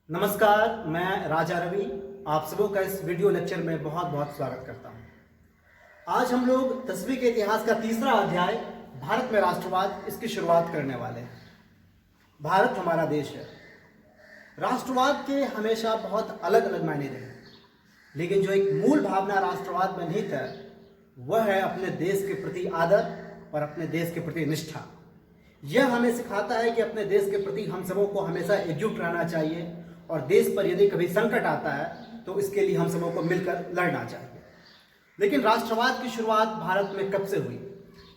नमस्कार, मैं राजा रवि आप सबों का इस वीडियो लेक्चर में बहुत बहुत स्वागत करता हूं। आज हम लोग 10वीं के इतिहास का तीसरा अध्याय भारत में राष्ट्रवाद इसकी शुरुआत करने वाले हैं। भारत हमारा देश है। राष्ट्रवाद के हमेशा बहुत अलग अलग मायने रहे, लेकिन जो एक मूल भावना राष्ट्रवाद में निहित है वह है अपने देश के प्रति आदर और अपने देश के प्रति निष्ठा। यह हमें सिखाता है कि अपने देश के प्रति हम सबों को हमेशा एकजुट रहना चाहिए और देश पर यदि कभी संकट आता है तो इसके लिए हम सबों को मिलकर लड़ना चाहिए। लेकिन राष्ट्रवाद की शुरुआत भारत में कब से हुई?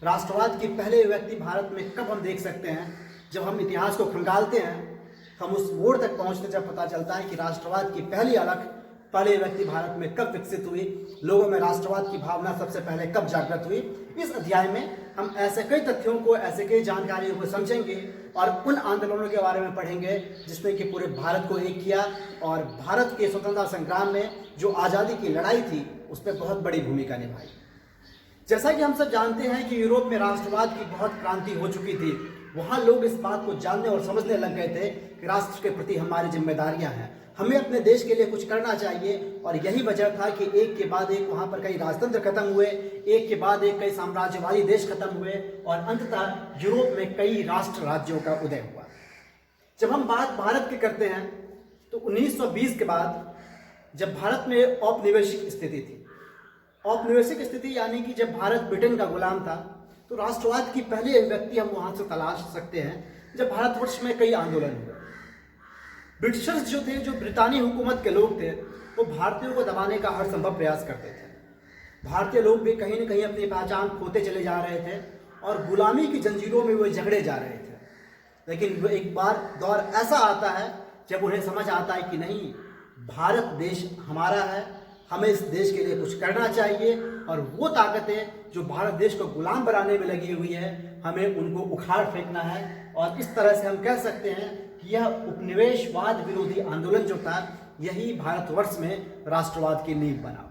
राष्ट्रवाद के पहले व्यक्ति भारत में कब हम देख सकते हैं? जब हम इतिहास को खंगालते हैं हम उस मोड़ तक पहुंचते जब पता चलता है कि राष्ट्रवाद की पहली अलख पहले व्यक्ति भारत में कब विकसित हुई, लोगों में राष्ट्रवाद की भावना सबसे पहले कब जागृत हुई। इस अध्याय में हम ऐसे कई तथ्यों को, ऐसे कई जानकारियों को समझेंगे और उन आंदोलनों के बारे में पढ़ेंगे जिसने कि पूरे भारत को एक किया और भारत के स्वतंत्रता संग्राम में जो आज़ादी की लड़ाई थी उस पर बहुत बड़ी भूमिका निभाई। जैसा कि हम सब जानते हैं कि यूरोप में राष्ट्रवाद की बहुत क्रांति हो चुकी थी। वहाँ लोग इस बात को जानने और समझने लग गए थे कि राष्ट्र के प्रति हमारी जिम्मेदारियां हैं, हमें अपने देश के लिए कुछ करना चाहिए। और यही वजह था कि एक के बाद एक वहाँ पर कई राजतंत्र खत्म हुए, एक के बाद एक कई साम्राज्यवादी देश खत्म हुए और अंततः यूरोप में कई राष्ट्र राज्यों का उदय हुआ। जब हम बात भारत की करते हैं तो 1920 के बाद जब भारत में औपनिवेशिक स्थिति थी, औपनिवेशिक स्थिति यानी कि जब भारत ब्रिटेन का गुलाम था, तो राष्ट्रवाद की पहली अभिव्यक्ति हम वहाँ से तलाश सकते हैं जब भारतवर्ष में कई आंदोलन हुए। ब्रिटिशर्स जो थे, जो ब्रितानी हुकूमत के लोग थे, वो भारतीयों को दबाने का हर संभव प्रयास करते थे। भारतीय लोग भी कहीं न कहीं अपनी पहचान खोते चले जा रहे थे और गुलामी की जंजीरों में वो झगड़े जा रहे थे। लेकिन वो एक बार दौर ऐसा आता है जब उन्हें समझ आता है कि नहीं, भारत देश हमारा है, हमें इस देश के लिए कुछ करना चाहिए और वो ताकतें जो भारत देश को गुलाम बनाने में लगी हुई है हमें उनको उखाड़ फेंकना है। और इस तरह से हम कह सकते हैं कि यह उपनिवेशवाद विरोधी आंदोलन जो था यही भारतवर्ष में राष्ट्रवाद की नींव बना।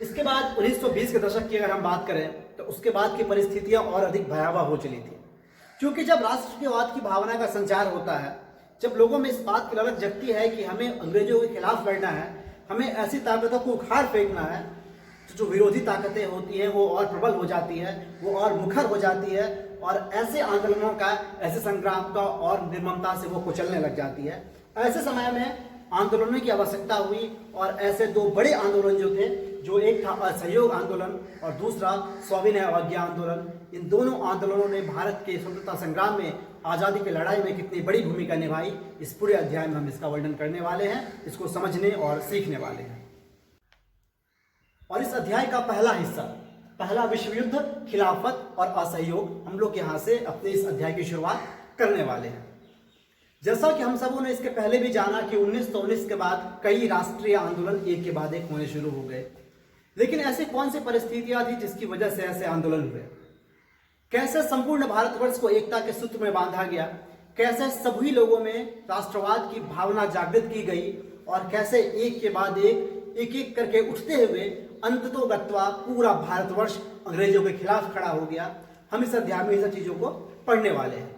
इसके बाद 1920 के दशक की अगर हम बात करें तो उसके बाद की परिस्थितियां और अधिक भयावह हो चली थी, क्योंकि जब राष्ट्रवाद की भावना का संचार होता है, जब लोगों में इस बात की ललक जगती है कि हमें अंग्रेजों के खिलाफ लड़ना है, हमें ऐसी ताकतों को उखाड़ फेंकना है, तो जो विरोधी ताकतें होती हैं वो और प्रबल हो जाती है, वो और मुखर हो जाती है और ऐसे आंदोलनों का, ऐसे संग्राम का और निर्ममता से वो कुचलने लग जाती है। ऐसे समय में आंदोलनों की आवश्यकता हुई और ऐसे दो बड़े आंदोलन जो थे, जो एक था असहयोग आंदोलन और दूसरा सविनय अवज्ञा आंदोलन। इन दोनों आंदोलनों ने भारत के स्वतंत्रता संग्राम में, आज़ादी की लड़ाई में कितनी बड़ी भूमिका निभाई, इस पूरे अध्याय में हम इसका वर्णन करने वाले हैं, इसको समझने और सीखने वाले हैं। और इस अध्याय का पहला हिस्सा, पहला विश्व युद्ध, खिलाफत और असहयोग, हम लोग यहाँ से अपने इस अध्याय की शुरुआत करने वाले हैं। जैसा कि हम सबों ने इसके पहले भी जाना कि 1919 के बाद कई राष्ट्रीय आंदोलन एक के बाद एक होने शुरू हो गए, लेकिन ऐसी कौन सी परिस्थितियां थी जिसकी वजह से ऐसे आंदोलन हुए? कैसे संपूर्ण भारतवर्ष को एकता के सूत्र में बांधा गया? कैसे सभी लोगों में राष्ट्रवाद की भावना जागृत की गई और कैसे एक के बाद एक एक करके उठते हुए अंततोगत्वा पूरा भारतवर्ष अंग्रेजों के खिलाफ खड़ा हो गया? हम इस अध्याय में इन सब चीजों को पढ़ने वाले हैं।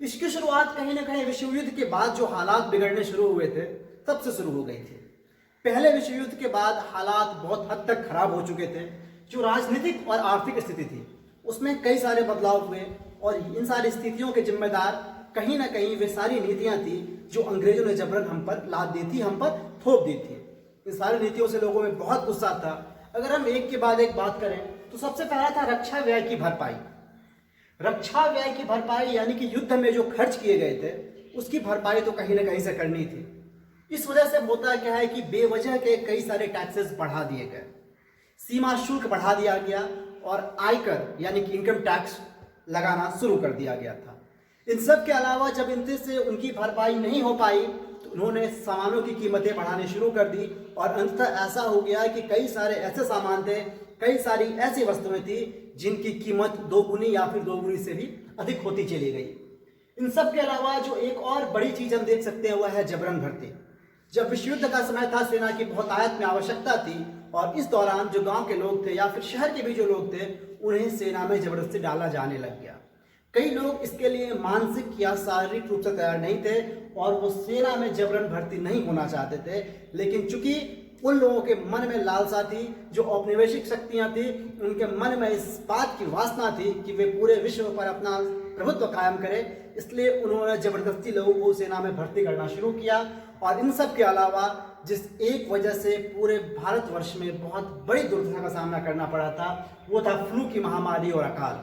इसकी शुरुआत कहीं ना कहीं विश्व युद्ध के बाद जो हालात बिगड़ने शुरू हुए थे तब से शुरू हो गई थी। पहले विश्व युद्ध के बाद हालात बहुत हद तक खराब हो चुके थे। जो राजनीतिक और आर्थिक स्थिति थी उसमें कई सारे बदलाव हुए और इन सारी स्थितियों के जिम्मेदार कहीं ना कहीं वे सारी नीतियां थी जो अंग्रेजों ने जबरन हम पर लाद दी थी, हम पर थोप दी थी। इन सारी नीतियों से लोगों में बहुत गुस्सा था। अगर हम एक के बाद एक बात करें तो सबसे पहला था रक्षा व्यय की भरपाई। रक्षा व्यय की भरपाई यानी कि युद्ध में जो खर्च किए गए थे उसकी भरपाई तो कहीं ना कहीं से करनी थी। इस वजह से होता क्या है कि बेवजह के कई सारे टैक्सेस बढ़ा दिए गए, सीमा शुल्क बढ़ा दिया गया और आयकर यानी कि इनकम टैक्स लगाना शुरू कर दिया गया था। इन सब के अलावा जब इनसे उनकी भरपाई नहीं हो पाई तो उन्होंने सामानों की कीमतें बढ़ानी शुरू कर दी और अंततः ऐसा हो गया कि कई सारे ऐसे सामान थे, कई सारी ऐसी वस्तुएं थी जिनकी कीमत दोगुनी या फिर दोगुनी से भी अधिक होती चली गई। इन सब के अलावा जो एक और बड़ी चीज हम देख सकते हैं वह है जबरन भर्ती। जब विश्व युद्ध का समय था, सेना की बहुतायत में आवश्यकता थी और इस दौरान जो गांव के लोग थे या फिर शहर के भी जो लोग थे उन्हें सेना में जबरदस्ती डाला जाने लग गया। कई लोग इसके लिए मानसिक या शारीरिक रूप से तैयार नहीं थे और वो सेना में जबरन भर्ती नहीं होना चाहते थे, लेकिन चूंकि उन लोगों के मन में लालसा थी, जो औपनिवेशिक शक्तियां थी, उनके मन में इस बात की वासना थी कि वे पूरे विश्व पर अपना प्रभुत्व कायम करें, इसलिए उन्होंने जबरदस्ती लोगों को सेना में भर्ती करना शुरू किया। और इन सब के अलावा जिस एक वजह से पूरे भारतवर्ष में बहुत बड़ी दुर्दशा का सामना करना पड़ा था, वो था फ्लू की महामारी और अकाल।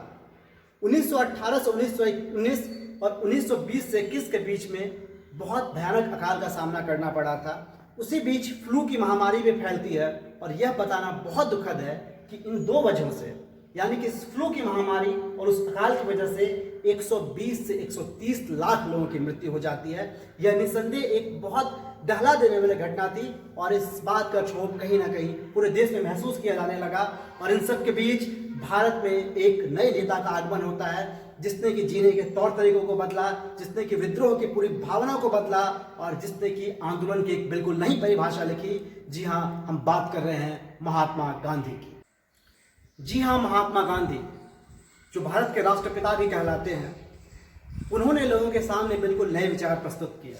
1918 से 1919 और 1920 से 21 के बीच में बहुत भयानक अकाल का सामना करना पड़ा था। उसी बीच फ्लू की महामारी भी फैलती है और यह बताना बहुत दुखद है कि इन दो वजहों से, यानी कि इस फ्लू की महामारी और उस अकाल की वजह से 120 से 130 लाख लोगों की मृत्यु हो जाती है। यह निस्संदेह एक बहुत दहला देने वाली घटना थी और इस बात का क्षोभ कहीं ना कहीं पूरे देश में महसूस किया जाने लगा। और इन सब के बीच भारत में एक नए नेता का आगमन होता है, जिसने कि जीने के तौर तरीकों को बदला, जिसने कि विद्रोह की पूरी भावना को बदला और जिसने कि आंदोलन की एक बिल्कुल नई परिभाषा लिखी। जी हाँ, हम बात कर रहे हैं महात्मा गांधी की। जी हाँ, महात्मा गांधी जो भारत के राष्ट्रपिता भी कहलाते हैं, उन्होंने लोगों के सामने बिल्कुल नए विचार प्रस्तुत किए।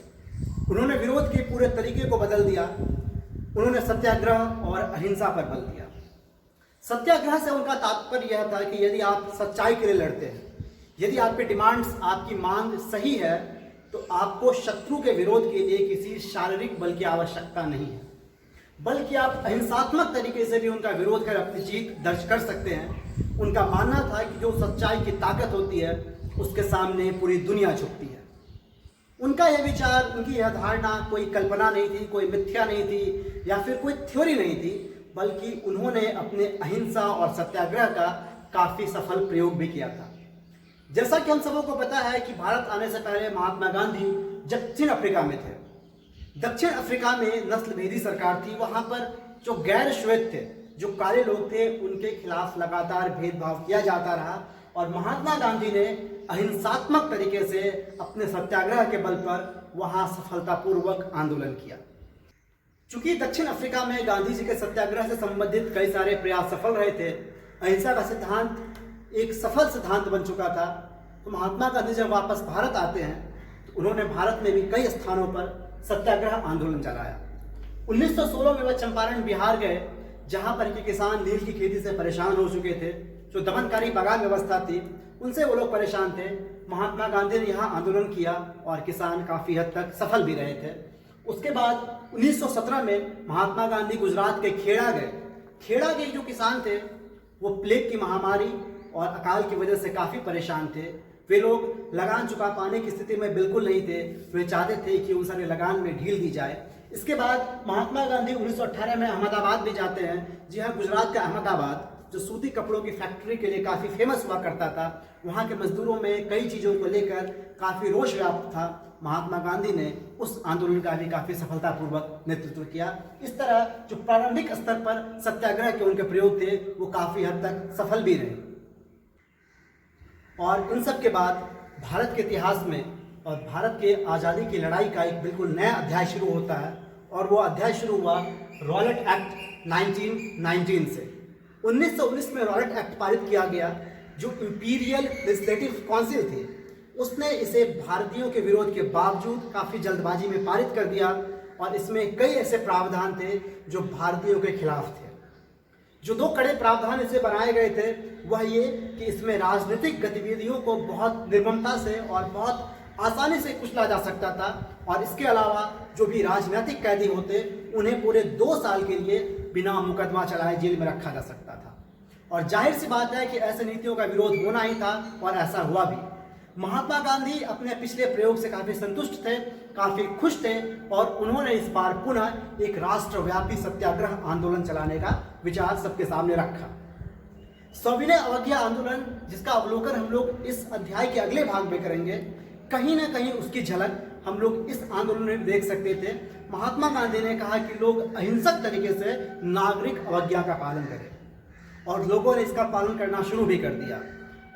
उन्होंने विरोध के पूरे तरीके को बदल दिया। उन्होंने सत्याग्रह और अहिंसा पर बल दिया। सत्याग्रह से उनका तात्पर्य यह था कि यदि आप सच्चाई के लिए लड़ते हैं, यदि आपकी डिमांड्स, आपकी मांग सही है, तो आपको शत्रु के विरोध के लिए किसी शारीरिक बल की आवश्यकता नहीं है, बल्कि आप अहिंसात्मक तरीके से भी उनका विरोध कर अपनी जीत दर्ज कर सकते हैं। उनका मानना था कि जो सच्चाई की ताकत होती है, उसके सामने पूरी दुनिया झुकती है। उनका यह विचार, उनकी यह धारणा कोई कल्पना नहीं थी, कोई मिथ्या नहीं थी या फिर कोई थ्योरी नहीं थी, बल्कि उन्होंने अपने अहिंसा और सत्याग्रह का काफी सफल प्रयोग भी किया था। जैसा कि हम सबों को पता है कि भारत आने से पहले महात्मा गांधी दक्षिण अफ्रीका में थे। दक्षिण अफ्रीका में नस्लभेदी सरकार थी। वहां पर जो गैर श्वेत थे, जो काले लोग थे, उनके खिलाफ लगातार भेदभाव किया जाता रहा और महात्मा गांधी ने अहिंसात्मक तरीके से अपने सत्याग्रह के बल पर वहां सफलतापूर्वक आंदोलन किया। चूंकि दक्षिण अफ्रीका में गांधी जी के सत्याग्रह से संबंधित कई सारे प्रयास सफल रहे थे, अहिंसा का सिद्धांत एक सफल सिद्धांत बन चुका था, तो महात्मा गांधी जब वापस भारत आते हैं तो उन्होंने भारत में भी कई स्थानों पर सत्याग्रह आंदोलन चलाया। 1916 में वह चंपारण बिहार गए, जहां पर के किसान नील की खेती से परेशान हो चुके थे। जो दमनकारी बगान व्यवस्था थी, उनसे वो लोग परेशान थे। महात्मा गांधी ने यहाँ आंदोलन किया और किसान काफी हद तक सफल भी रहे थे। उसके बाद 1917 में महात्मा गांधी गुजरात के खेड़ा गए। खेड़ा के जो किसान थे, वो प्लेग की महामारी और अकाल की वजह से काफी परेशान थे। वे लोग लगान चुका पाने की स्थिति में बिल्कुल नहीं थे। वे चाहते थे कि उन सारे लगान में ढील दी जाए। इसके बाद महात्मा गांधी 1918 में अहमदाबाद भी जाते हैं। जी हाँ, गुजरात का अहमदाबाद जो सूती कपड़ों की फैक्ट्री के लिए काफी फेमस हुआ करता था, वहाँ के मजदूरों में कई चीजों को लेकर काफी रोष व्याप्त था। महात्मा गांधी ने उस आंदोलन का भी काफी सफलतापूर्वक नेतृत्व किया। इस तरह जो प्रारंभिक स्तर पर सत्याग्रह के उनके प्रयोग थे, वो काफी हद तक सफल भी रहे। और इन सब के बाद भारत के इतिहास में और भारत के आज़ादी की लड़ाई का एक बिल्कुल नया अध्याय शुरू होता है। और वो अध्याय शुरू हुआ रॉलेट एक्ट 1919 से। 1919 में रॉलेट एक्ट पारित किया गया, जो इंपीरियल लेजिस्लेटिव काउंसिल थी, उसने इसे भारतीयों के विरोध के बावजूद काफ़ी जल्दबाजी में पारित कर दिया। और इसमें कई ऐसे प्रावधान थे जो भारतीयों के खिलाफ थे। जो दो कड़े प्रावधान इसे बनाए गए थे, वह ये कि इसमें राजनीतिक गतिविधियों को बहुत निर्ममता से और बहुत आसानी से कुचला जा सकता था। और इसके अलावा जो भी राजनीतिक कैदी होते, उन्हें पूरे 2 साल के लिए बिना मुकदमा चलाए जेल में रखा जा सकता था। और जाहिर सी बात है कि ऐसे नीतियों का विरोध होना ही था और ऐसा हुआ भी। महात्मा गांधी अपने पिछले प्रयोग से काफ़ी संतुष्ट थे, काफ़ी खुश थे और उन्होंने इस बार पुनः एक राष्ट्रव्यापी सत्याग्रह आंदोलन चलाने का विचार सबके सामने रखा। सविनय अवज्ञा आंदोलन, जिसका अवलोकन हम लोग इस अध्याय के अगले भाग में करेंगे, कहीं ना कहीं उसकी झलक हम लोग इस आंदोलन में देख सकते थे। महात्मा गांधी ने कहा कि लोग अहिंसक तरीके से नागरिक अवज्ञा का पालन करें, और लोगों ने इसका पालन करना शुरू भी कर दिया।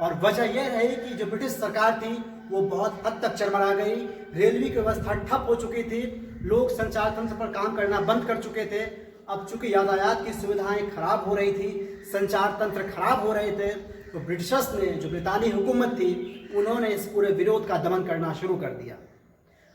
और वजह यह रही कि जो ब्रिटिश सरकार थी, वो बहुत हद तक चरमरा गई। रेलवे की व्यवस्था ठप हो चुकी थी, लोग संचार तंत्र पर काम करना बंद कर चुके थे। अब चूंकि यातायात की सुविधाएं खराब हो रही थी, संचार तंत्र खराब हो रहे थे, तो ब्रिटिशर्स ने, जो ब्रितानी हुकूमत थी, उन्होंने इस पूरे विरोध का दमन करना शुरू कर दिया।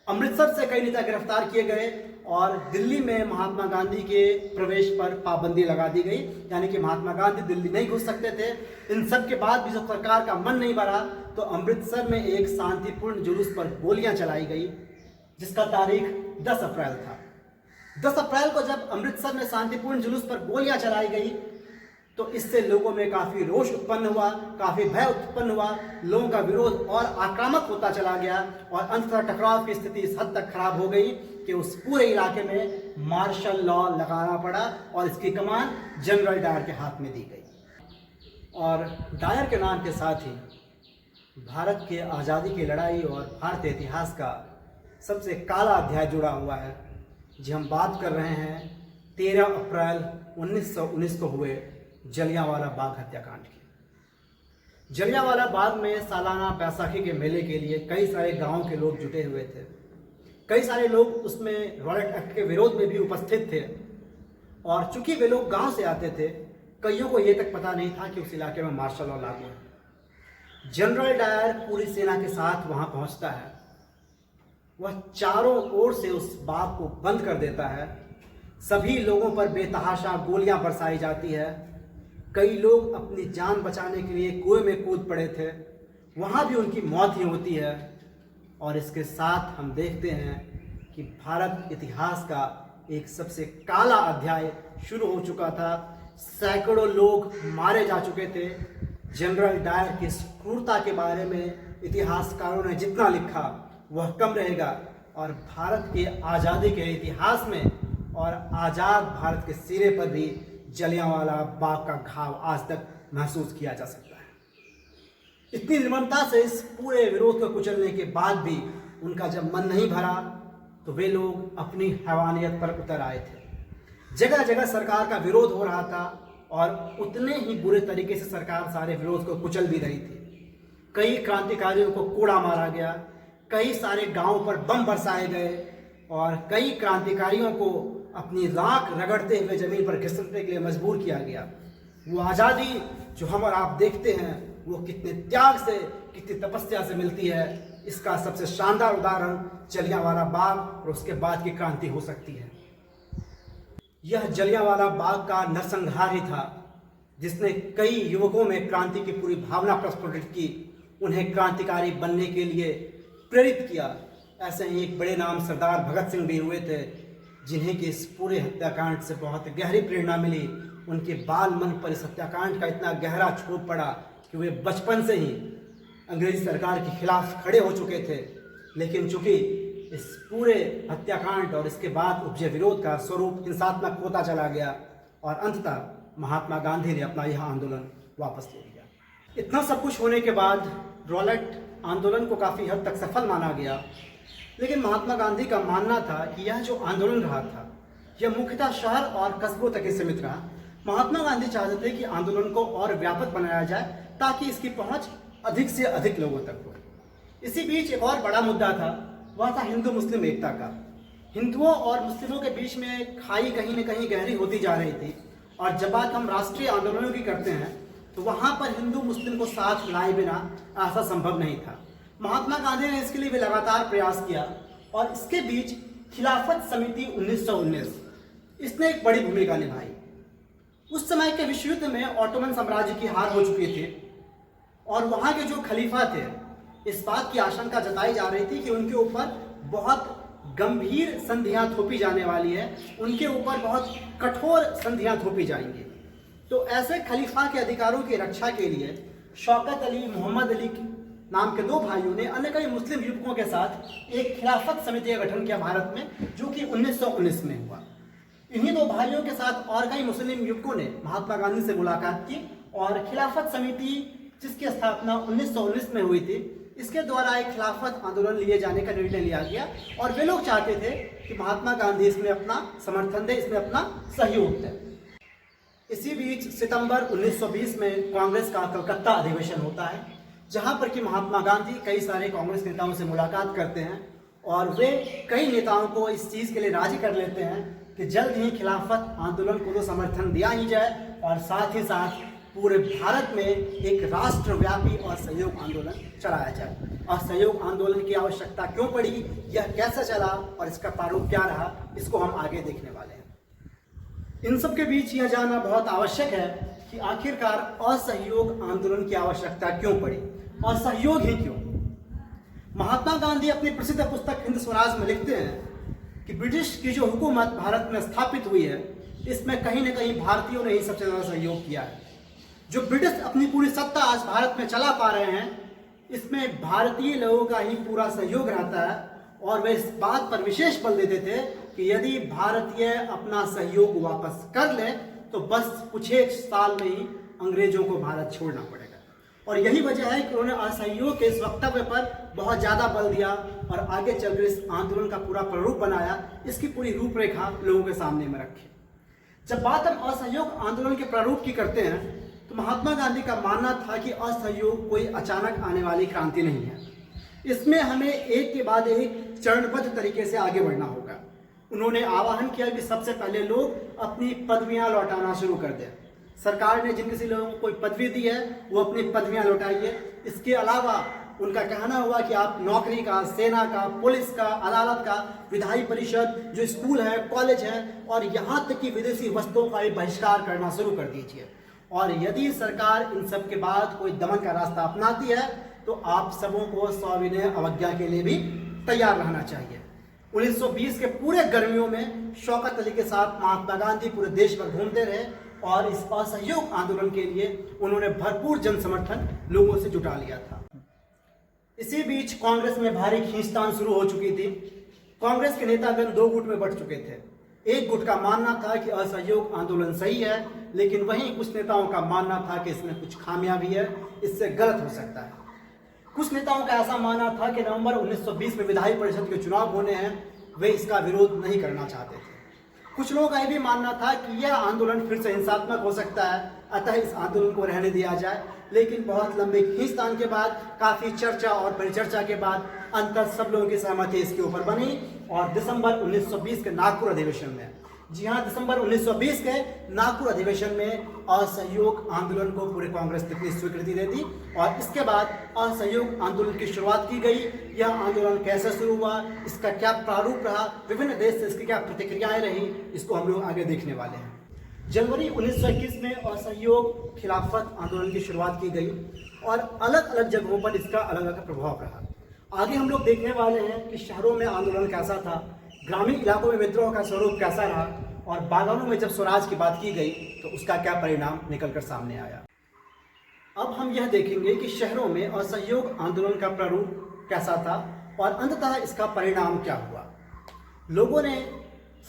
अमृतसर से कई नेता गिरफ्तार किए गए और दिल्ली में महात्मा गांधी के प्रवेश पर पाबंदी लगा दी गई, यानी कि महात्मा गांधी दिल्ली नहीं घुस सकते थे। इन सब के बाद भी जब सरकार का मन नहीं भरा तो अमृतसर में एक शांतिपूर्ण जुलूस पर गोलियां चलाई गई, जिसका तारीख 10 अप्रैल था। 10 अप्रैल को जब अमृतसर में शांतिपूर्ण जुलूस पर गोलियां चलाई गई तो इससे लोगों में काफी रोष उत्पन्न हुआ, काफी भय उत्पन्न हुआ, लोगों का विरोध और आक्रामक होता चला गया और अंततः टकराव की स्थिति इस हद तक खराब हो गई कि उस पूरे इलाके में मार्शल लॉ लगाना पड़ा और इसकी कमान जनरल डायर के हाथ में दी गई। और डायर के नाम के साथ ही भारत के आज़ादी की लड़ाई और भारतीय इतिहास का सबसे काला अध्याय जुड़ा हुआ है, जी हम बात कर रहे हैं 13 अप्रैल 1919 को हुए जलियांवाला बाग हत्याकांड की। जलियांवाला बाग में सालाना बैसाखी के मेले के लिए कई सारे गांव के लोग जुटे हुए थे। कई सारे लोग उसमें रॉलेट एक्ट के विरोध में भी उपस्थित थे और चूंकि वे लोग गांव से आते थे, कईयों को ये तक पता नहीं था कि उस इलाके में मार्शल लॉ लागू है। जनरल डायर पूरी सेना के साथ वहां पहुंचता है। वह चारों ओर से उस बाग को बंद कर देता है। सभी लोगों पर बेतहाशा गोलियां बरसाई जाती है। कई लोग अपनी जान बचाने के लिए कुएं में कूद पड़े थे, वहां भी उनकी मौत ही होती है। और इसके साथ हम देखते हैं कि भारत इतिहास का एक सबसे काला अध्याय शुरू हो चुका था। सैकड़ों लोग मारे जा चुके थे। जनरल डायर की क्रूरता के बारे में इतिहासकारों ने जितना लिखा वह कम रहेगा और भारत के आज़ादी के इतिहास में और आज़ाद भारत के सिरे पर भी जलियांवाला बाग का घाव आज तक महसूस किया जा सकता है। इतनी निर्ममता से इस पूरे विरोध को कुचलने के बाद भी उनका जब मन नहीं भरा तो वे लोग अपनी हैवानियत पर उतर आए थे। जगह जगह सरकार का विरोध हो रहा था और उतने ही बुरे तरीके से सरकार सारे विरोध को कुचल भी रही थी। कई क्रांतिकारियों को कोड़ा मारा गया, कई सारे गांवों पर बम बरसाए गए और कई क्रांतिकारियों को अपनी राख रगड़ते हुए जमीन पर घिसटने के लिए मजबूर किया गया। वो आज़ादी जो हम और आप देखते हैं वो कितने त्याग से, कितनी तपस्या से मिलती है, इसका सबसे शानदार उदाहरण जलियांवाला बाग और उसके बाद की क्रांति हो सकती है। यह जलियांवाला बाग का नरसंहार ही था जिसने कई युवकों में क्रांति की पूरी भावना प्रस्फुटित की, उन्हें क्रांतिकारी बनने के लिए प्रेरित किया। ऐसे ही एक बड़े नाम सरदार भगत सिंह भी हुए थे जिन्हें कि इस पूरे हत्याकांड से बहुत गहरी प्रेरणा मिली। उनके बाल मन पर इस हत्याकांड का इतना गहरा छूट पड़ा कि वे बचपन से ही अंग्रेजी सरकार के खिलाफ खड़े हो चुके थे। लेकिन चूंकि इस पूरे हत्याकांड और इसके बाद उपजे विरोध का स्वरूप हिंसात्मक होता चला गया और अंततः महात्मा गांधी ने अपना यह आंदोलन वापस ले लिया। इतना सब कुछ होने के बाद रॉलेट आंदोलन को काफ़ी हद तक सफल माना गया, लेकिन महात्मा गांधी का मानना था कि यह जो आंदोलन रहा था यह मुख्यतः शहर और कस्बों तक ही सीमित रहा। महात्मा गांधी चाहते थे कि आंदोलन को और व्यापक बनाया जाए ताकि इसकी पहुंच अधिक से अधिक लोगों तक हो। इसी बीच एक और बड़ा मुद्दा था, वह था हिंदू मुस्लिम एकता का। हिंदुओं और मुस्लिमों के बीच में खाई कहीं न कहीं गहरी होती जा रही थी और जब बात हम राष्ट्रीय आंदोलनों की करते हैं तो वहाँ पर हिंदू मुस्लिम को साथ लाए बिना ऐसा संभव नहीं था। महात्मा गांधी ने इसके लिए भी लगातार प्रयास किया और इसके बीच खिलाफत समिति 1919 इसने एक बड़ी भूमिका निभाई। उस समय के विश्व युद्ध में ऑटोमन साम्राज्य की हार हो चुकी थी और वहाँ के जो खलीफा थे इस बात की आशंका जताई जा रही थी कि उनके ऊपर बहुत गंभीर संधियां थोपी जाने वाली है, उनके ऊपर बहुत कठोर संधियां थोपी जाएंगी। तो ऐसे खलीफा के अधिकारों की रक्षा के लिए शौकत अली, मोहम्मद अली नाम के दो भाइयों ने अन्य कई मुस्लिम युवकों के साथ एक खिलाफत समिति का गठन किया भारत में, जो कि 1919 में हुआ। इन्हीं दो भाइयों के साथ और कई मुस्लिम युवकों ने महात्मा गांधी से मुलाकात की और खिलाफत समिति जिसकी स्थापना 1919 में हुई थी, इसके द्वारा एक खिलाफत आंदोलन लिए जाने का निर्णय लिया गया और वे लोग चाहते थे कि महात्मा गांधी इसमें अपना समर्थन दें, इसमें अपना सहयोग दें। इसी बीच सितंबर 1920 में कांग्रेस का कलकत्ता अधिवेशन होता है, जहां पर कि महात्मा गांधी कई सारे कांग्रेस नेताओं से मुलाकात करते हैं और वे कई नेताओं को इस चीज़ के लिए राजी कर लेते हैं कि जल्द ही खिलाफत आंदोलन को तो समर्थन दिया ही जाए और साथ ही साथ पूरे भारत में एक राष्ट्रव्यापी असहयोग आंदोलन चलाया जाए। असहयोग आंदोलन की आवश्यकता क्यों पड़ी, यह कैसे चला और इसका प्रारूप क्या रहा, इसको हम आगे देखने वाले हैं। इन सब के बीच यह जानना बहुत आवश्यक है कि आखिरकार असहयोग आंदोलन की आवश्यकता क्यों पड़ी, असहयोग ही क्यों। महात्मा गांधी अपनी प्रसिद्ध पुस्तक हिंद स्वराज में लिखते हैं कि ब्रिटिश की जो हुकूमत भारत में स्थापित हुई है, इसमें कहीं न कहीं भारतीयों ने ही सबसे ज़्यादा सहयोग किया है। जो ब्रिटिश अपनी पूरी सत्ता आज भारत में चला पा रहे हैं, इसमें भारतीय लोगों का ही पूरा सहयोग रहता है। और वे इस बात पर विशेष बल देते थे कि यदि भारतीय अपना सहयोग वापस कर ले तो बस कुछ एक साल में ही अंग्रेजों को भारत छोड़ना पड़ेगा। और यही वजह है कि उन्होंने असहयोग के इस वक्तव्य पर बहुत ज़्यादा बल दिया और आगे चलकर इस आंदोलन का पूरा प्रारूप बनाया, इसकी पूरी रूपरेखा लोगों के सामने में रखी। जब बात हम असहयोग आंदोलन के प्रारूप की करते हैं तो महात्मा गांधी का मानना था कि असहयोग कोई अचानक आने वाली क्रांति नहीं है, इसमें हमें एक के बाद एक चरणबद्ध तरीके से आगे बढ़ना होगा। उन्होंने आह्वान किया कि सबसे पहले लोग अपनी पदवियां लौटाना शुरू कर दें। सरकार ने जिन किसी लोगों को कोई पदवी दी है वो अपनी पदवियां लौटाइए। इसके अलावा उनका कहना हुआ कि आप नौकरी का, सेना का, पुलिस का, अदालत का, विधायी परिषद, जो स्कूल है, कॉलेज है और यहाँ तक कि विदेशी वस्तुओं का भी बहिष्कार करना शुरू कर दीजिए। और यदि सरकार इन सब के बाद कोई दमन का रास्ता अपनाती है तो आप सबों को सविनय अवज्ञा के लिए भी तैयार रहना चाहिए। 1920 के पूरे गर्मियों में शौकत अली के साथ महात्मा गांधी पूरे देश भर घूमते रहे और इस असहयोग आंदोलन के लिए उन्होंने भरपूर जन समर्थन लोगों से जुटा लिया था। इसी बीच कांग्रेस में भारी खींचतान शुरू हो चुकी थी। कांग्रेस के नेतागण दो गुट में बंट चुके थे। एक गुट का मानना था कि असहयोग आंदोलन सही है, लेकिन वहीं कुछ नेताओं का मानना था कि इसमें कुछ खामियां भी है, इससे गलत हो सकता है। कुछ नेताओं का ऐसा मानना था कि नवंबर 1920 में विधायी परिषद के चुनाव होने हैं, वे इसका विरोध नहीं करना चाहते थे। कुछ लोगों का यह भी मानना था कि यह आंदोलन फिर से हिंसात्मक हो सकता है, अतः इस आंदोलन को रहने दिया जाए। लेकिन बहुत लंबे खींचतान के बाद, काफ़ी चर्चा और परिचर्चा के बाद अंतर सब लोगों की सहमति इसके ऊपर बनी और दिसंबर 1920 के नागपुर अधिवेशन में, जी हाँ, दिसंबर 1920 के नागपुर अधिवेशन में असहयोग आंदोलन को पूरे कांग्रेस ने अपनी स्वीकृति दे दी और इसके बाद असहयोग आंदोलन की शुरुआत की गई। यह आंदोलन कैसे शुरू हुआ, इसका क्या प्रारूप रहा, विभिन्न देश से इसकी क्या प्रतिक्रियाएं रही, इसको हम लोग आगे देखने वाले हैं। जनवरी 1921 में असहयोग खिलाफत आंदोलन की शुरुआत की गई और अलग अलग जगहों पर इसका अलग अलग प्रभाव रहा। आगे हम लोग देखने वाले हैं कि शहरों में आंदोलन कैसा था, ग्रामीण इलाकों में विद्रोह का स्वरूप कैसा रहा और बागानों में जब स्वराज की बात की गई तो उसका क्या परिणाम निकलकर सामने आया। अब हम यह देखेंगे कि शहरों में असहयोग आंदोलन का प्रारूप कैसा था और अंततः इसका परिणाम क्या हुआ। लोगों ने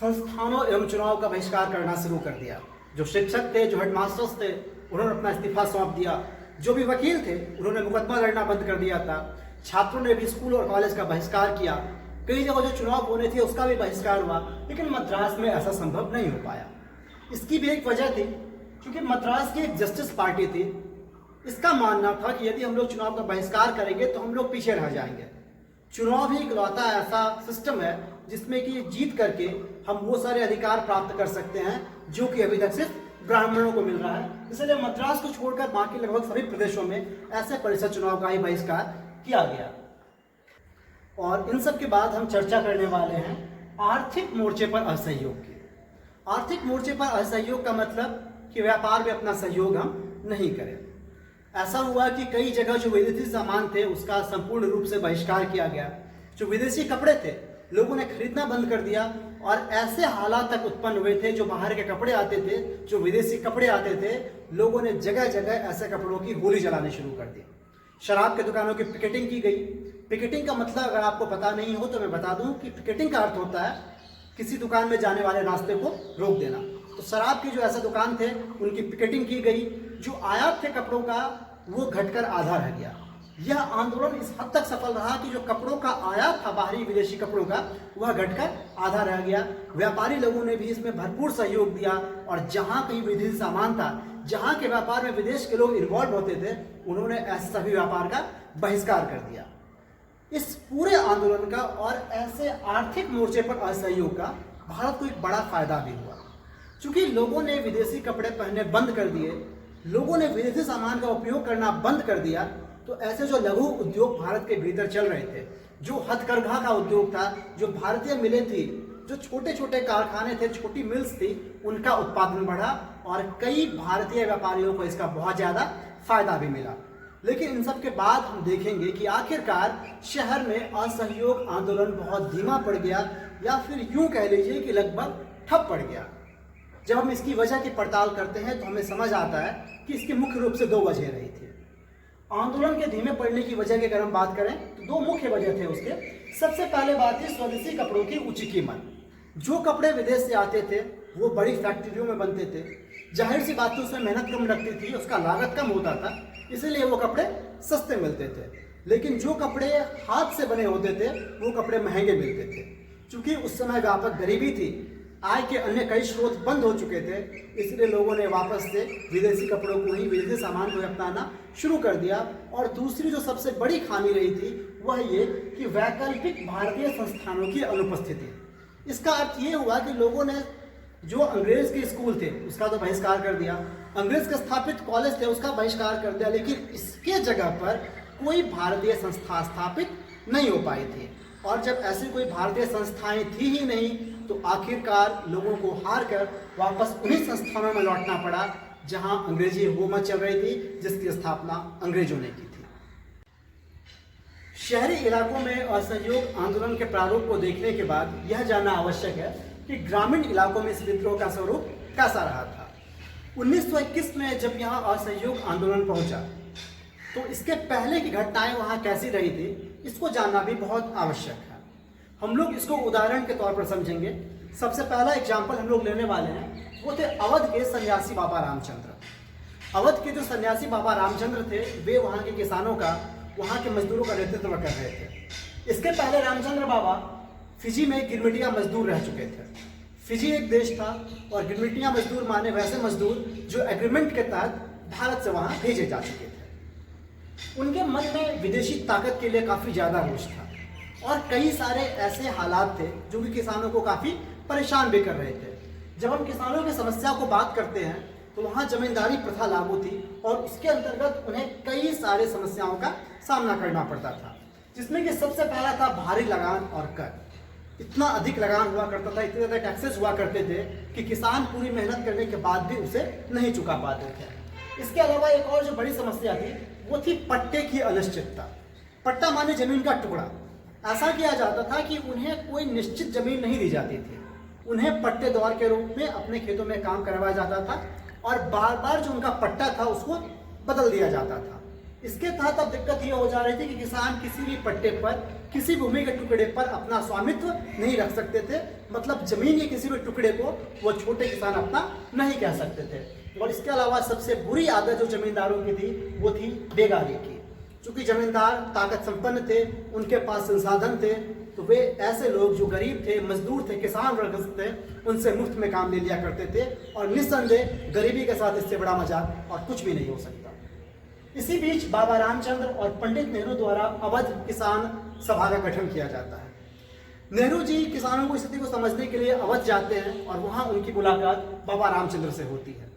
संस्थानों एवं चुनाव का बहिष्कार करना शुरू कर दिया। जो शिक्षक थे, जो हेडमास्टर्स थे, उन्होंने अपना इस्तीफा सौंप दिया। जो भी वकील थे उन्होंने मुकदमा लड़ना बंद कर दिया था। छात्रों ने भी स्कूल और कॉलेज का बहिष्कार किया। कई जगह जो चुनाव होने थे उसका भी बहिष्कार हुआ, लेकिन मद्रास में ऐसा संभव नहीं हो पाया। इसकी भी एक वजह थी, क्योंकि मद्रास की एक जस्टिस पार्टी थी। इसका मानना था कि यदि हम लोग चुनाव का बहिष्कार करेंगे तो हम लोग पीछे रह जाएंगे। चुनाव ही इकलौता ऐसा सिस्टम है जिसमें कि जीत करके हम वो सारे अधिकार प्राप्त कर सकते हैं जो कि अभी तक सिर्फ ब्राह्मणों को मिल रहा है। इसलिए मद्रास को छोड़कर बाकी लगभग सभी प्रदेशों में ऐसे परिषद चुनाव का ही बहिष्कार किया गया। और इन सब के बाद हम चर्चा करने वाले हैं आर्थिक मोर्चे पर असहयोग की। आर्थिक मोर्चे पर असहयोग का मतलब कि व्यापार में अपना सहयोग हम नहीं करें। ऐसा हुआ कि कई जगह जो विदेशी सामान थे उसका संपूर्ण रूप से बहिष्कार किया गया। जो विदेशी कपड़े थे लोगों ने खरीदना बंद कर दिया और ऐसे हालात तक उत्पन्न हुए थे, जो बाहर के कपड़े आते थे, जो विदेशी कपड़े आते थे, लोगों ने जगह जगह ऐसे कपड़ों की होली जलाने शुरू कर दी। शराब के दुकानों की पिकेटिंग की गई। पिकेटिंग का मतलब अगर आपको पता नहीं हो तो मैं बता दूं कि पिकेटिंग का अर्थ होता है किसी दुकान में जाने वाले रास्ते को रोक देना। तो शराब की जो ऐसे दुकान थे उनकी पिकेटिंग की गई। जो आयात थे कपड़ों का वो घटकर आधा रह गया। यह आंदोलन इस हद तक सफल रहा कि जो कपड़ों का आयात था बाहरी विदेशी कपड़ों का, वह घटकर आधा रह गया। व्यापारी लोगों ने भी इसमें भरपूर सहयोग दिया और जहां कहीं विदेशी सामान था, जहां के व्यापार में विदेश के लोग इन्वॉल्व होते थे, उन्होंने ऐसे सभी व्यापार का बहिष्कार कर दिया। इस पूरे आंदोलन का और ऐसे आर्थिक मोर्चे पर असहयोग का भारत को एक बड़ा फायदा भी हुआ। चूंकि लोगों ने विदेशी कपड़े पहनने बंद कर दिए लोगों ने विदेशी सामान का उपयोग करना बंद कर दिया, तो ऐसे जो लघु उद्योग भारत के भीतर चल रहे थे, जो हथकरघा का उद्योग था, जो भारतीय मिलें थी, जो छोटे छोटे कारखाने थे, छोटी मिल्स थी, उनका उत्पादन बढ़ा और कई भारतीय व्यापारियों को इसका बहुत ज्यादा फायदा भी मिला। लेकिन इन सब के बाद हम देखेंगे कि आखिरकार शहर में असहयोग आंदोलन बहुत धीमा पड़ गया, या फिर यूं कह लीजिए कि लगभग ठप पड़ गया। जब हम इसकी वजह की पड़ताल करते हैं तो हमें समझ आता है कि इसकी मुख्य रूप से दो वजह रही थी। आंदोलन के धीमे पड़ने की वजह की अगर हम बात करें तो दो मुख्य वजह थे उसके। सबसे पहले बात थी स्वदेशी कपड़ों की ऊंची कीमत। जो कपड़े विदेश से आते थे वो बड़ी फैक्ट्रियों में बनते थे, जाहिर सी बात है उसमें मेहनत कम लगती थी, उसका लागत कम होता था, इसलिए वो कपड़े सस्ते मिलते थे। लेकिन जो कपड़े हाथ से बने होते थे वो कपड़े महंगे मिलते थे। क्योंकि उस समय व्यापक गरीबी थी, आय के अन्य कई स्रोत बंद हो चुके थे, इसलिए लोगों ने वापस से विदेशी कपड़ों को ही, विदेशी सामान को अपनाना शुरू कर दिया। और दूसरी जो सबसे बड़ी खामी रही थी वह ये कि वैकल्पिक भारतीय संस्थानों की अनुपस्थिति। इसका अर्थ ये हुआ कि लोगों ने जो अंग्रेज के स्कूल थे उसका तो बहिष्कार कर दिया, अंग्रेज के स्थापित कॉलेज थे उसका बहिष्कार कर दिया, लेकिन इसके जगह पर कोई भारतीय संस्था स्थापित नहीं हो पाई थी। और जब ऐसी कोई भारतीय संस्थाएं थी ही नहीं तो आखिरकार लोगों को हार कर वापस उन्हीं संस्थानों में लौटना पड़ा जहां अंग्रेजी हुकूमत चल रही थी, जिसकी स्थापना अंग्रेजों ने की थी। शहरी इलाकों में असहयोग आंदोलन के प्रारूप को देखने के बाद यह जानना आवश्यक है कि ग्रामीण इलाकों में इस विद्रोह का स्वरूप कैसा रहा था। 1921 में जब यहाँ असहयोग आंदोलन पहुंचा तो इसके पहले की घटनाएं वहां कैसी रही थी, इसको जानना भी बहुत आवश्यक है। हम लोग इसको उदाहरण के तौर पर समझेंगे। सबसे पहला एग्जाम्पल हम लोग लेने वाले हैं, वो थे अवध के सन्यासी बाबा रामचंद्र। अवध के जो सन्यासी बाबा रामचंद्र थे वे वहाँ के किसानों का, वहाँ के मजदूरों का नेतृत्व कर रहे थे। इसके पहले रामचंद्र बाबा फिजी में गिरमिटिया मजदूर रह चुके थे। फिजी एक देश था और गिरमिटिया मजदूर माने वैसे मजदूर जो एग्रीमेंट के तहत भारत से वहाँ भेजे जा चुके थे। उनके मन में विदेशी ताकत के लिए काफ़ी ज़्यादा रोष था और कई सारे ऐसे हालात थे जो कि किसानों को काफ़ी परेशान भी कर रहे थे। जब हम किसानों की समस्या को बात करते हैं तो वहाँ जमींदारी प्रथा लागू थी और उसके अंतर्गत उन्हें कई सारे समस्याओं का सामना करना पड़ता था, जिसमें कि सबसे पहला था भारी लगान और कर। इतना अधिक लगान हुआ करता था, इतने ज़्यादा टैक्सेस हुआ करते थे कि किसान पूरी मेहनत करने के बाद भी उसे नहीं चुका पाते थे। इसके अलावा एक और जो बड़ी समस्या थी वो थी पट्टे की अनिश्चितता। पट्टा माने जमीन का टुकड़ा। ऐसा किया जाता था कि उन्हें कोई निश्चित जमीन नहीं दी जाती थी, उन्हें पट्टेदार के रूप में अपने खेतों में काम करवाया जाता था और बार बार जो उनका पट्टा था उसको बदल दिया जाता था। इसके तहत अब दिक्कत ये हो जा रही थी कि किसान किसी भी पट्टे पर, किसी भूमि के टुकड़े पर अपना स्वामित्व नहीं रख सकते थे। मतलब जमीन के किसी भी टुकड़े को वो छोटे किसान अपना नहीं कह सकते थे। और इसके अलावा सबसे बुरी आदत जो जमींदारों की थी वो थी बेगारी की। चूंकि जमींदार ताकत संपन्न थे, उनके पास संसाधन थे, तो वे ऐसे लोग जो गरीब थे, मजदूर थे, किसान वर्ग थे, उनसे मुफ्त में काम ले लिया करते थे। और निस्संदेह गरीबी के साथ इससे बड़ा मजाक और कुछ भी नहीं हो सकता। इसी बीच बाबा रामचंद्र और पंडित नेहरू द्वारा अवध किसान सभा का गठन किया जाता है। नेहरू जी किसानों की स्थिति को समझने के लिए अवध जाते हैं और वहां उनकी मुलाकात बाबा रामचंद्र से होती है।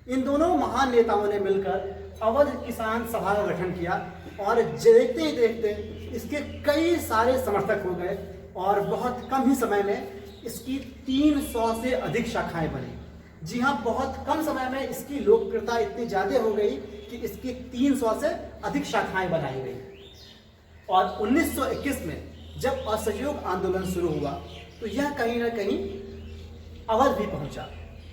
इन दोनों महान नेताओं ने मिलकर अवध किसान सभा का गठन किया और देखते ही देखते इसके कई सारे समर्थक हो गए और बहुत कम ही समय में इसकी 300 से अधिक शाखाएं बनी। जी हाँ, बहुत कम समय में इसकी लोकप्रियता इतनी ज्यादा हो गई कि इसकी 300 से अधिक शाखाएं बनाई गई। और 1921 में जब असहयोग आंदोलन शुरू हुआ तो यह कहीं ना कहीं अवध भी पहुंचा।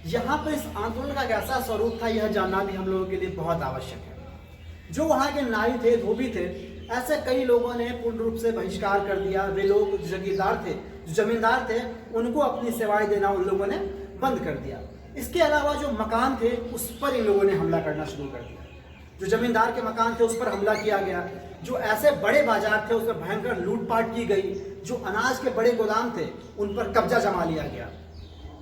यहाँ पर इस आंदोलन का कैसा स्वरूप था यह जानना भी हम लोगों के लिए बहुत आवश्यक है। जो वहाँ के नाई थे, धोबी थे, ऐसे कई लोगों ने पूर्ण रूप से बहिष्कार कर दिया। वे लोग जो जागीरदार थे, जो जमींदार थे, उनको अपनी सेवाएं देना उन लोगों ने बंद कर दिया। इसके अलावा जो मकान थे उस पर इन लोगों ने हमला करना शुरू कर दिया। जो जमींदार के मकान थे उस पर हमला किया गया। जो ऐसे बड़े बाजार थे उसमें भयंकर लूटपाट की गई। जो अनाज के बड़े गोदाम थे उन पर कब्जा जमा लिया गया।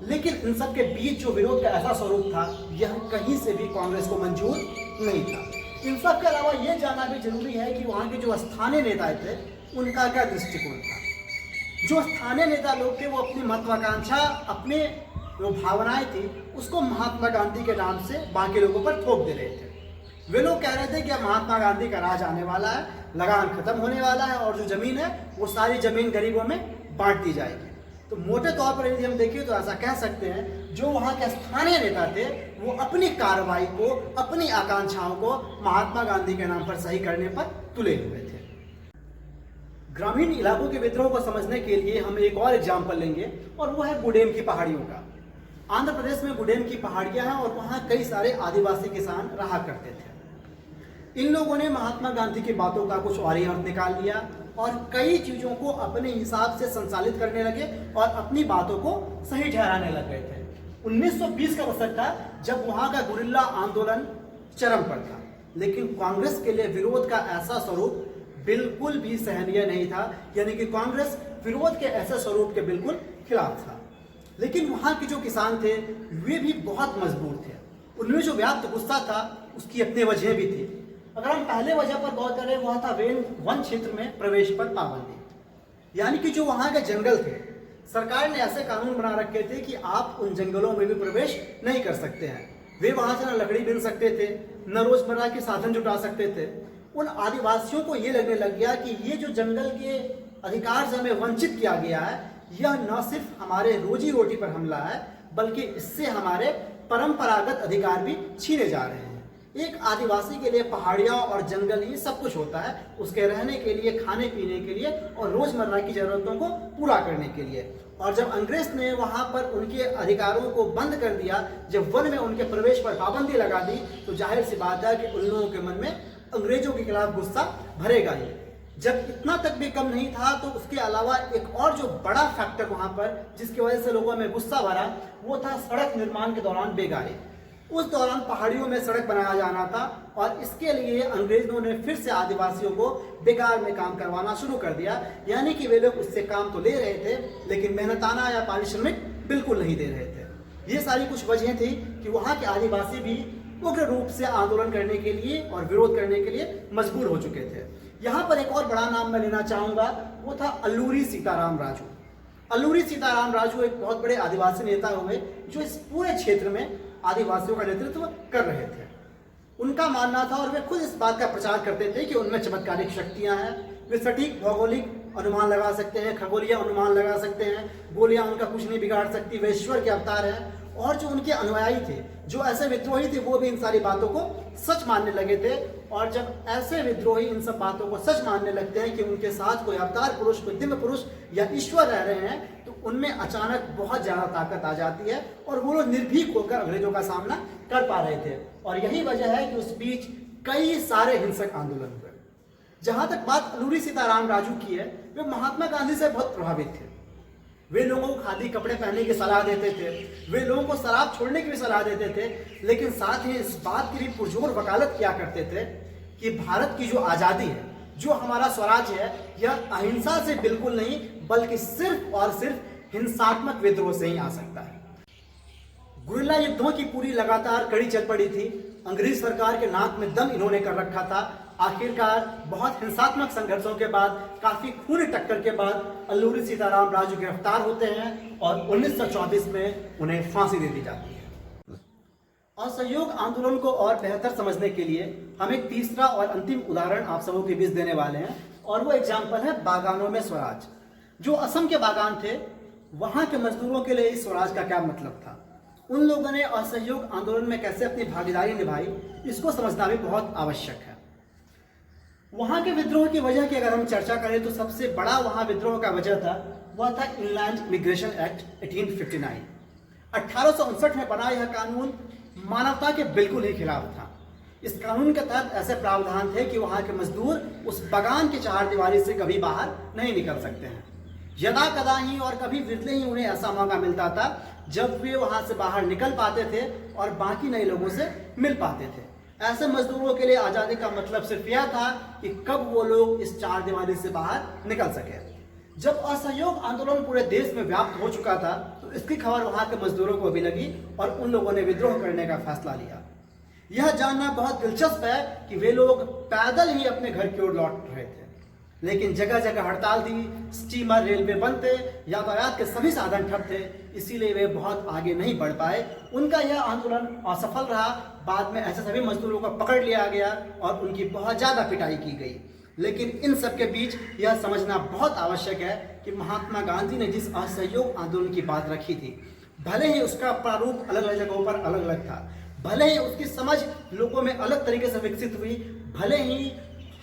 लेकिन इन सब के बीच जो विरोध का ऐसा स्वरूप था यह कहीं से भी कांग्रेस को मंजूर नहीं था। इन सब के अलावा यह जानना भी जरूरी है कि वहाँ के जो स्थानीय नेता थे उनका क्या दृष्टिकोण था। जो स्थानीय नेता लोग थे वो अपनी महत्वाकांक्षा अपने जो भावनाएं थी उसको महात्मा गांधी के नाम से बाकी लोगों पर थोप दे रहे थे। वे लोग कह रहे थे कि अब महात्मा गांधी का राज आने वाला है, लगान खत्म होने वाला है और जो जमीन है वो सारी जमीन गरीबों में बांट दी जाएगी। तो मोटे तौर पर यदि हम देखें तो ऐसा कह सकते हैं जो वहाँ के स्थानीय नेता थे वो अपनी कार्रवाई को, अपनी आकांक्षाओं को महात्मा गांधी के नाम पर सही करने पर तुले हुए थे। ग्रामीण इलाकों के विद्रोह को समझने के लिए हम एक और एग्जाम्पल लेंगे और वो है गुडेम की पहाड़ियों का। आंध्र प्रदेश में गुडेम की पहाड़ियां हैं और वहाँ कई सारे आदिवासी किसान रहा करते थे। इन लोगों ने महात्मा गांधी की बातों का कुछ और ही अर्थ निकाल लिया और कई चीजों को अपने हिसाब से संचालित करने लगे और अपनी बातों को सही ठहराने लग गए थे। 1920 का दशक था जब वहां का गुरिल्ला आंदोलन चरम पर था, लेकिन कांग्रेस के लिए विरोध का ऐसा स्वरूप बिल्कुल भी सहनीय नहीं था, यानी कि कांग्रेस विरोध के ऐसे स्वरूप के बिल्कुल खिलाफ था। लेकिन वहां के जो किसान थे वे भी बहुत मजबूर थे। उनमें जो व्याप्त गुस्सा था उसकी अपनी वजह भी थी। अगर हम पहले वजह पर गौर करें वह था वन क्षेत्र में प्रवेश पर पाबंदी, यानी कि जो वहां के जंगल थे सरकार ने ऐसे कानून बना रखे थे कि आप उन जंगलों में भी प्रवेश नहीं कर सकते हैं। वे वहां से न लकड़ी बिन सकते थे, न रोजमर्रा के साधन जुटा सकते थे। उन आदिवासियों को ये लगने लग गया कि ये जो जंगल के अधिकार से हमें वंचित किया गया है यह न सिर्फ हमारे रोजी रोटी पर हमला है बल्कि इससे हमारे परंपरागत अधिकार भी छीने जा रहे हैं। एक आदिवासी के लिए पहाड़ियां और जंगल ही सब कुछ होता है, उसके रहने के लिए, खाने पीने के लिए और रोजमर्रा की जरूरतों को पूरा करने के लिए। और जब अंग्रेज ने वहां पर उनके अधिकारों को बंद कर दिया, जब वन में उनके प्रवेश पर पाबंदी लगा दी, तो जाहिर सी बात है कि उन लोगों के मन में अंग्रेजों के खिलाफ गुस्सा भरेगा ही। जब इतना तक भी कम नहीं था तो उसके अलावा एक और जो बड़ा फैक्टर वहां पर जिसकी वजह से लोगों में गुस्सा भरा वो था सड़क निर्माण के दौरान बेगारी। उस दौरान पहाड़ियों में सड़क बनाया जाना था और इसके लिए अंग्रेजों ने फिर से आदिवासियों को बेकार में काम करवाना शुरू कर दिया, यानी कि वे लोग उससे काम तो ले रहे थे लेकिन मेहनताना या पारिश्रमिक बिल्कुल नहीं दे रहे थे। ये सारी कुछ वजह थी कि वहाँ के आदिवासी भी उग्र रूप से आंदोलन करने के लिए और विरोध करने के लिए मजबूर हो चुके थे। यहाँ पर एक और बड़ा नाम मैं लेना चाहूंगा, वो था अल्लूरी सीताराम राजू। अल्लूरी सीताराम राजू एक बहुत बड़े आदिवासी नेता हुए जो इस पूरे क्षेत्र में आदिवासियों का नेतृत्व कर रहे थे। उनका मानना था और वे खुद इस बात का प्रचार करते थे कि उनमें चमत्कारिक शक्तियां हैं, वे सटीक भौगोलिक अनुमान लगा सकते हैं, खगोलीय अनुमान लगा सकते हैं, गोलियां उनका कुछ नहीं बिगाड़ सकती, वे ईश्वर के अवतार हैं। और जो उनके अनुयायी थे, जो ऐसे विद्रोही थे, वो भी इन सारी बातों को सच मानने लगे थे। और जब ऐसे विद्रोही इन सब बातों को सच मानने लगते हैं कि उनके साथ कोई अवतार पुरुष, कोई दिव्य पुरुष या ईश्वर रह रहे हैं, तो उनमें अचानक बहुत ज्यादा ताकत आ जाती है और वो लोग निर्भीक होकर अंग्रेजों का सामना कर पा रहे थे। और यही वजह है कि उस बीच कई सारे हिंसक आंदोलन हुए। जहां तक बात अल्लूरी सीताराम राजू की है, वे महात्मा गांधी से बहुत प्रभावित थे। वे लोगों को खादी कपड़े पहनने की सलाह देते थे, वे लोगों को शराब छोड़ने की भी सलाह देते थे, लेकिन साथ ही इस बात की भी पुरजोर वकालत किया करते थे कि भारत की जो आज़ादी है, जो हमारा स्वराज है, यह अहिंसा से बिल्कुल नहीं बल्कि सिर्फ और सिर्फ हिंसात्मक विद्रोह से ही आ सकता है। गुरिल्ला युद्धों की पूरी लगातार कड़ी चल पड़ी थी। अंग्रेज सरकार के नाक में दम इन्होंने कर रखा था। आखिरकार बहुत हिंसात्मक संघर्षों के बाद, काफी खूनी टक्कर के बाद अल्लूरी सीताराम राजू गिरफ्तार होते हैं और 1924 में उन्हें फांसी दे दी जाती है। असहयोग आंदोलन को और बेहतर समझने के लिए हम एक तीसरा और अंतिम उदाहरण आप सबों के बीच देने वाले हैं और वो एग्जाम्पल है बागानों में स्वराज। जो असम के बागान थे, वहां के मजदूरों के लिए इस स्वराज का क्या मतलब था, उन लोगों ने असहयोग आंदोलन में कैसे अपनी भागीदारी निभाई, इसको समझना भी बहुत आवश्यक है। वहां के विद्रोह की वजह की अगर हम चर्चा करें तो सबसे बड़ा वहां विद्रोह का वजह था वह था इनलैंड इमिग्रेशन एक्ट 1859। 1859 में बना यह कानून मानवता के बिल्कुल ही खिलाफ था। इस कानून के तहत ऐसे प्रावधान थे कि वहां के मजदूर उस बागान की चारदीवारी से कभी बाहर नहीं निकल सकते हैं। यदा कदा ही और कभी विरले ही उन्हें ऐसा मौका मिलता था जब वे वहां से बाहर निकल पाते थे और बाकी नए लोगों से मिल पाते थे। ऐसे मजदूरों के लिए आजादी का मतलब सिर्फ यह था कि कब वो लोग इस चारदीवारी से बाहर निकल सके। जब असहयोग आंदोलन पूरे देश में व्याप्त हो चुका था तो इसकी खबर वहां के मजदूरों को भी लगी और उन लोगों ने विद्रोह करने का फैसला लिया। यह जानना बहुत दिलचस्प है कि वे लोग पैदल ही अपने घर की ओर लौट रहे थे। लेकिन जगह जगह हड़ताल थी, स्टीमर रेलवे बंद थे, यातायात के सभी साधन ठप थे, इसीलिए वे बहुत आगे नहीं बढ़ पाए। उनका यह आंदोलन असफल रहा। बाद में ऐसे सभी मजदूरों को पकड़ लिया गया और उनकी बहुत ज़्यादा पिटाई की गई। लेकिन इन सब के बीच यह समझना बहुत आवश्यक है कि महात्मा गांधी ने जिस असहयोग आंदोलन की बात रखी थी, भले ही उसका प्रारूप अलग अलग जगहों पर अलग अलग था, भले ही उसकी समझ लोगों में अलग तरीके से विकसित हुई, भले ही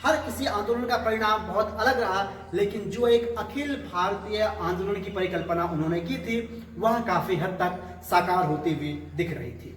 हर किसी आंदोलन का परिणाम बहुत अलग रहा, लेकिन जो एक अखिल भारतीय आंदोलन की परिकल्पना उन्होंने की थी वह काफी हद तक साकार होती हुई दिख रही थी।